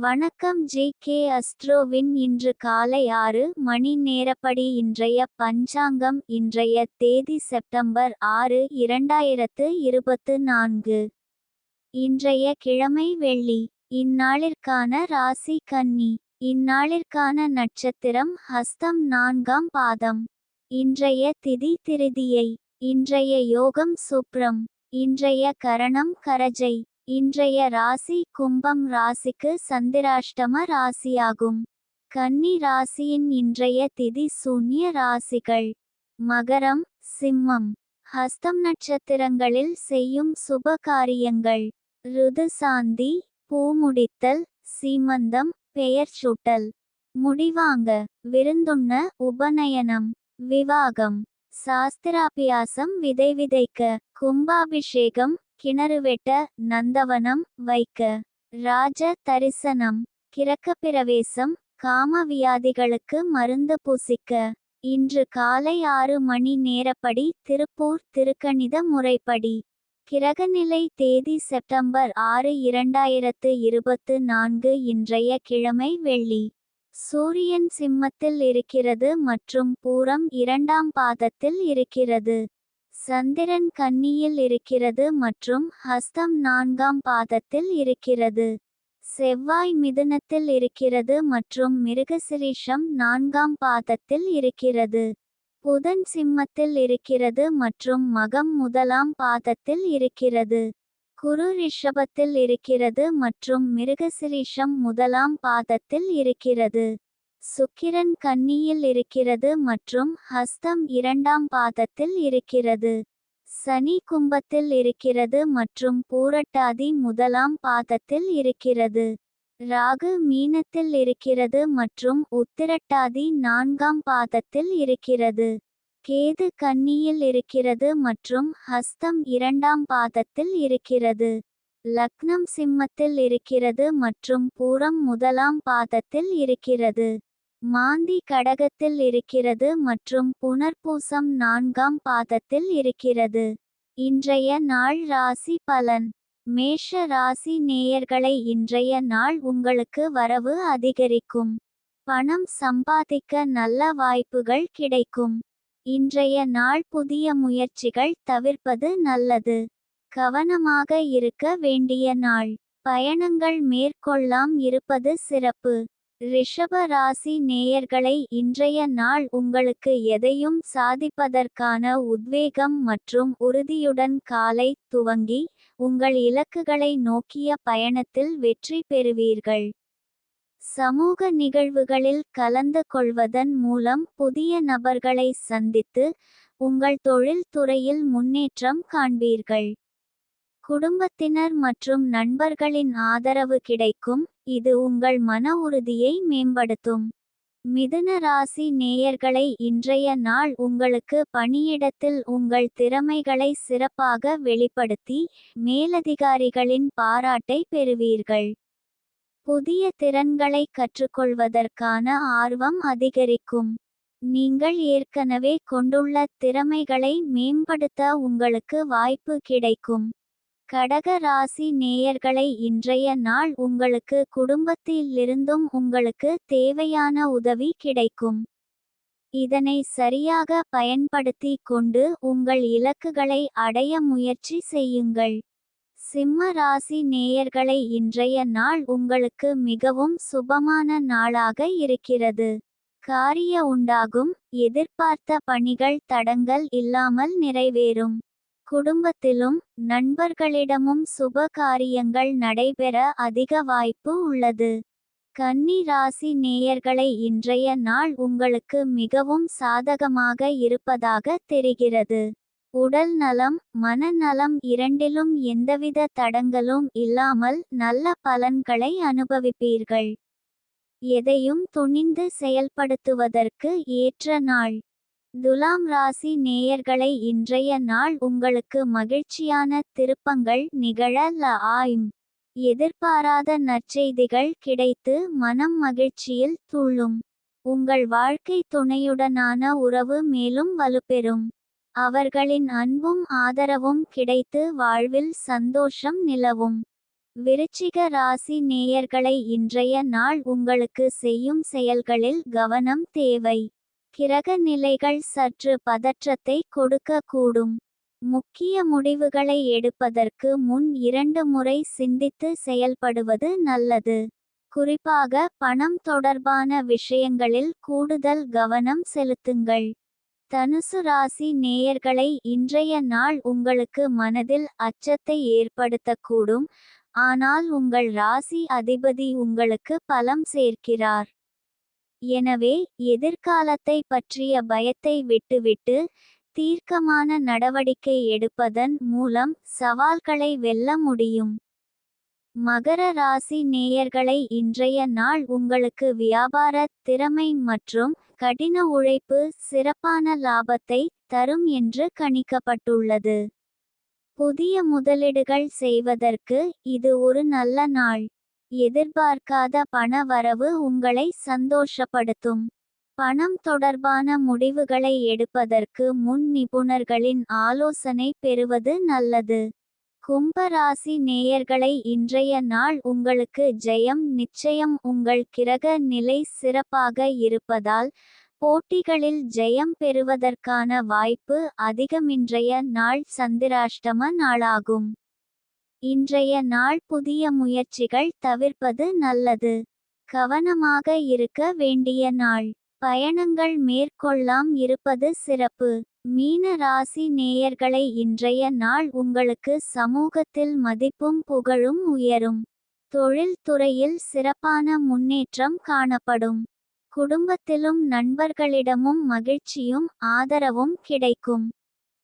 வணக்கம் ஜே.கே. அஸ்ட்ரோவின் இன்று காலை 6 மணி நேரப்படி இன்றைய பஞ்சாங்கம். இன்றைய தேதி செப்டம்பர் 6, 2024. இன்றைய கிழமை வெள்ளி. இந்நாளிற்கான ராசி கன்னி. இந்நாளிற்கான நட்சத்திரம் ஹஸ்தம் 4ஆம் பாதம். இன்றைய திதி திருதியை. இன்றைய யோகம் சுப்ரம். இன்றைய கரணம் கரஜை. இன்றைய ராசி கும்பம் ராசிக்கு சந்திராஷ்டம ராசியாகும். கன்னி ராசியின் இன்றைய திதி சூன்ய ராசிகள் மகரம், சிம்மம். ஹஸ்தம் நட்சத்திரங்களில் செய்யும் சுப காரியங்கள்: ருது சாந்தி, பூமுடித்தல், சீமந்தம், பெயர் சூட்டல், முடிவாங்க, விருந்துண்ண, உபநயனம், விவாகம், சாஸ்திராபியாசம், விதை விதைக்க, கும்பாபிஷேகம், கிணறு வெட்ட, நந்தவனம் வைக்க, ராஜ தரிசனம், கிரகப்பிரவேசம், காம வியாதிகளுக்கு மருந்து பூசிக்க. இன்று காலை 6 மணி நேரப்படி திருப்பூர் திருக்கணித முறைப்படி. கிரகநிலை தேதி செப்டம்பர் 6, 2024. இன்றைய கிழமை வெள்ளி. சூரியன் சிம்மத்தில் இருக்கிறது மற்றும் பூரம் 2ஆம் பாதத்தில் இருக்கிறது. சந்திரன் கன்னியில் இருக்கிறது மற்றும் ஹஸ்தம் 4ஆம் பாதத்தில் இருக்கிறது. செவ்வாய் மிதுனத்தில் இருக்கிறது மற்றும் மிருகசிரீஷம் 4ஆம் பாதத்தில் இருக்கிறது. புதன் சிம்மத்தில் இருக்கிறது மற்றும் மகம் 1ஆம் பாதத்தில் இருக்கிறது. குரு ரிஷபத்தில் இருக்கிறது மற்றும் மிருகசிரீஷம் 1ஆம் பாதத்தில் இருக்கிறது. சுக்கிரன் கன்னியில் இருக்கிறது மற்றும் ஹஸ்தம் 2ஆம் பாதத்தில் இருக்கிறது. சனி கும்பத்தில் இருக்கிறது மற்றும் பூரட்டாதி 1ஆம் பாதத்தில் இருக்கிறது. ராகு மீனத்தில் இருக்கிறது மற்றும் உத்திரட்டாதி 4ஆம் பாதத்தில் இருக்கிறது. கேது கன்னியில் இருக்கிறது மற்றும் ஹஸ்தம் 2ஆம் பாதத்தில் இருக்கிறது. லக்னம் சிம்மத்தில் இருக்கிறது மற்றும் பூரம் 1ஆம் பாதத்தில் இருக்கிறது. மாந்தி கடகத்தில் இருக்கிறது மற்றும் புனர்பூசம் 4ஆம் பாதத்தில் இருக்கிறது. இன்றைய நாள் ராசி பலன். மேஷ ராசி நேயர்களை, இன்றைய நாள் உங்களுக்கு வரவு அதிகரிக்கும். பணம் சம்பாதிக்க நல்ல வாய்ப்புகள் கிடைக்கும். இன்றைய நாள் புதிய முயற்சிகள் தவிர்ப்பது நல்லது. கவனமாக இருக்க வேண்டிய நாள். பயணங்கள் மேற்கொள்ளாம் இருப்பது சிறப்பு. ரிஷப ராசி நேயர்களை, இன்றைய நாள் உங்களுக்கு எதையும் சாதிப்பதற்கான உத்வேகம் மற்றும் உறுதியுடன் காலை துவங்கி உங்கள் இலக்குகளை நோக்கிய பயணத்தில் வெற்றி பெறுவீர்கள். சமூக நிகழ்வுகளில் கலந்து கொள்வதன் மூலம் புதிய நபர்களை சந்தித்து உங்கள் தொழில் துறையில் முன்னேற்றம் காண்பீர்கள். குடும்பத்தினர் மற்றும் நண்பர்களின் ஆதரவு கிடைக்கும், இது உங்கள் மன உறுதியை மேம்படுத்தும். மிதுன ராசி நேயர்களை, இன்றைய நாள் உங்களுக்கு பணியிடத்தில் உங்கள் திறமைகளை சிறப்பாக வெளிப்படுத்தி மேலதிகாரிகளின் பாராட்டை பெறுவீர்கள். புதிய திறன்களை கற்றுக்கொள்வதற்கான ஆர்வம் அதிகரிக்கும். நீங்கள் ஏற்கனவே கொண்டுள்ள திறமைகளை மேம்படுத்த உங்களுக்கு வாய்ப்பு கிடைக்கும். கடக ராசி நேயர்களை, இன்றைய நாள் உங்களுக்கு குடும்பத்திலிருந்தும் உங்களுக்கு தேவையான உதவி கிடைக்கும். இதனை சரியாக பயன்படுத்தி கொண்டு உங்கள் இலக்குகளை அடைய முயற்சி செய்யுங்கள். சிம்ம ராசி நேயர்களை, இன்றைய நாள் உங்களுக்கு மிகவும் சுபமான நாளாக இருக்கிறது. காரிய உண்டாகும். எதிர்பார்த்த பணிகள் தடங்கல் இல்லாமல் நிறைவேறும். குடும்பத்திலும் நண்பர்களிடமும் சுப காரியங்கள் நடைபெற அதிக வாய்ப்பு உள்ளது. கன்னி ராசி நேயர்களை, இன்றைய நாள் உங்களுக்கு மிகவும் சாதகமாக இருப்பதாக தெரிகிறது. உடல் நலம், மனநலம் இரண்டிலும் எந்தவித தடங்கலும் இல்லாமல் நல்ல பலன்களை அனுபவிப்பீர்கள். எதையும் துணிந்து செயல்படுத்துவதற்கு ஏற்ற நாள். துலாம் ராசி நேயர்களை, இன்றைய நாள் உங்களுக்கு மகிழ்ச்சியான திருப்பங்கள் நிகழ எதிர்பாராத நற்செய்திகள் கிடைத்து மனம் மகிழ்ச்சியில் துள்ளும். உங்கள் வாழ்க்கை துணையுடனான உறவு மேலும் வலுப்பெறும். அவர்களின் அன்பும் ஆதரவும் கிடைத்து வாழ்வில் சந்தோஷம் நிலவும். விருச்சிக ராசி நேயர்களை இன்றைய நாள் உங்களுக்கு செய்யும் செயல்களில் கவனம் தேவை. கிரக நிலைகள் சற்று பதற்றத்தை கொடுக்கக்கூடும். முக்கிய முடிவுகளை எடுப்பதற்கு முன் 2 முறை சிந்தித்து செயல்படுவது நல்லது. குறிப்பாக பணம் தொடர்பான விஷயங்களில் கூடுதல் கவனம் செலுத்துங்கள். தனுசு ராசி நேயர்களை இன்றைய நாள் உங்களுக்கு மனதில் அச்சத்தை ஏற்படுத்தக்கூடும். ஆனால் உங்கள் ராசி அதிபதி உங்களுக்கு பலம் சேர்க்கிறார். எனவே எதிர்காலத்தை பற்றிய பயத்தை விட்டுவிட்டு தீர்க்கமான நடவடிக்கை எடுப்பதன் மூலம் சவால்களை வெல்ல முடியும். மகர ராசி நேயர்களை இன்றைய நாள் உங்களுக்கு வியாபார திறமை மற்றும் கடின உழைப்பு சிறப்பான லாபத்தை தரும் என்று கணிக்கப்பட்டுள்ளது. புதிய முதலீடுகள் செய்வதற்கு இது ஒரு நல்ல நாள். எதிர்பார்க்காத பண வரவு உங்களை சந்தோஷப்படுத்தும். பணம் தொடர்பான முடிவுகளை எடுப்பதற்கு முன் நிபுணர்களின் ஆலோசனை பெறுவது நல்லது. கும்ப ராசி நேயர்களை இன்றைய நாள் உங்களுக்கு ஜெயம் நிச்சயம். உங்கள் கிரக நிலை சிறப்பாக இருப்பதால் போட்டிகளில் ஜெயம் பெறுவதற்கான வாய்ப்பு அதிகம். இன்றைய நாள் சந்திராஷ்டம நாளாகும். இன்றைய நாள் புதிய முயற்சிகள் தவிர்ப்பது நல்லது. கவனமாக இருக்க வேண்டிய நாள். பயணங்கள் மேற்கொள்ளாம் இருப்பது சிறப்பு. மீன ராசி நேயர்களை இன்றைய நாள் உங்களுக்கு சமூகத்தில் மதிப்பும் புகழும் உயரும். தொழில் துறையில் சிறப்பான முன்னேற்றம் காணப்படும். குடும்பத்திலும் நண்பர்களிடமும் மகிழ்ச்சியும் ஆதரவும் கிடைக்கும்.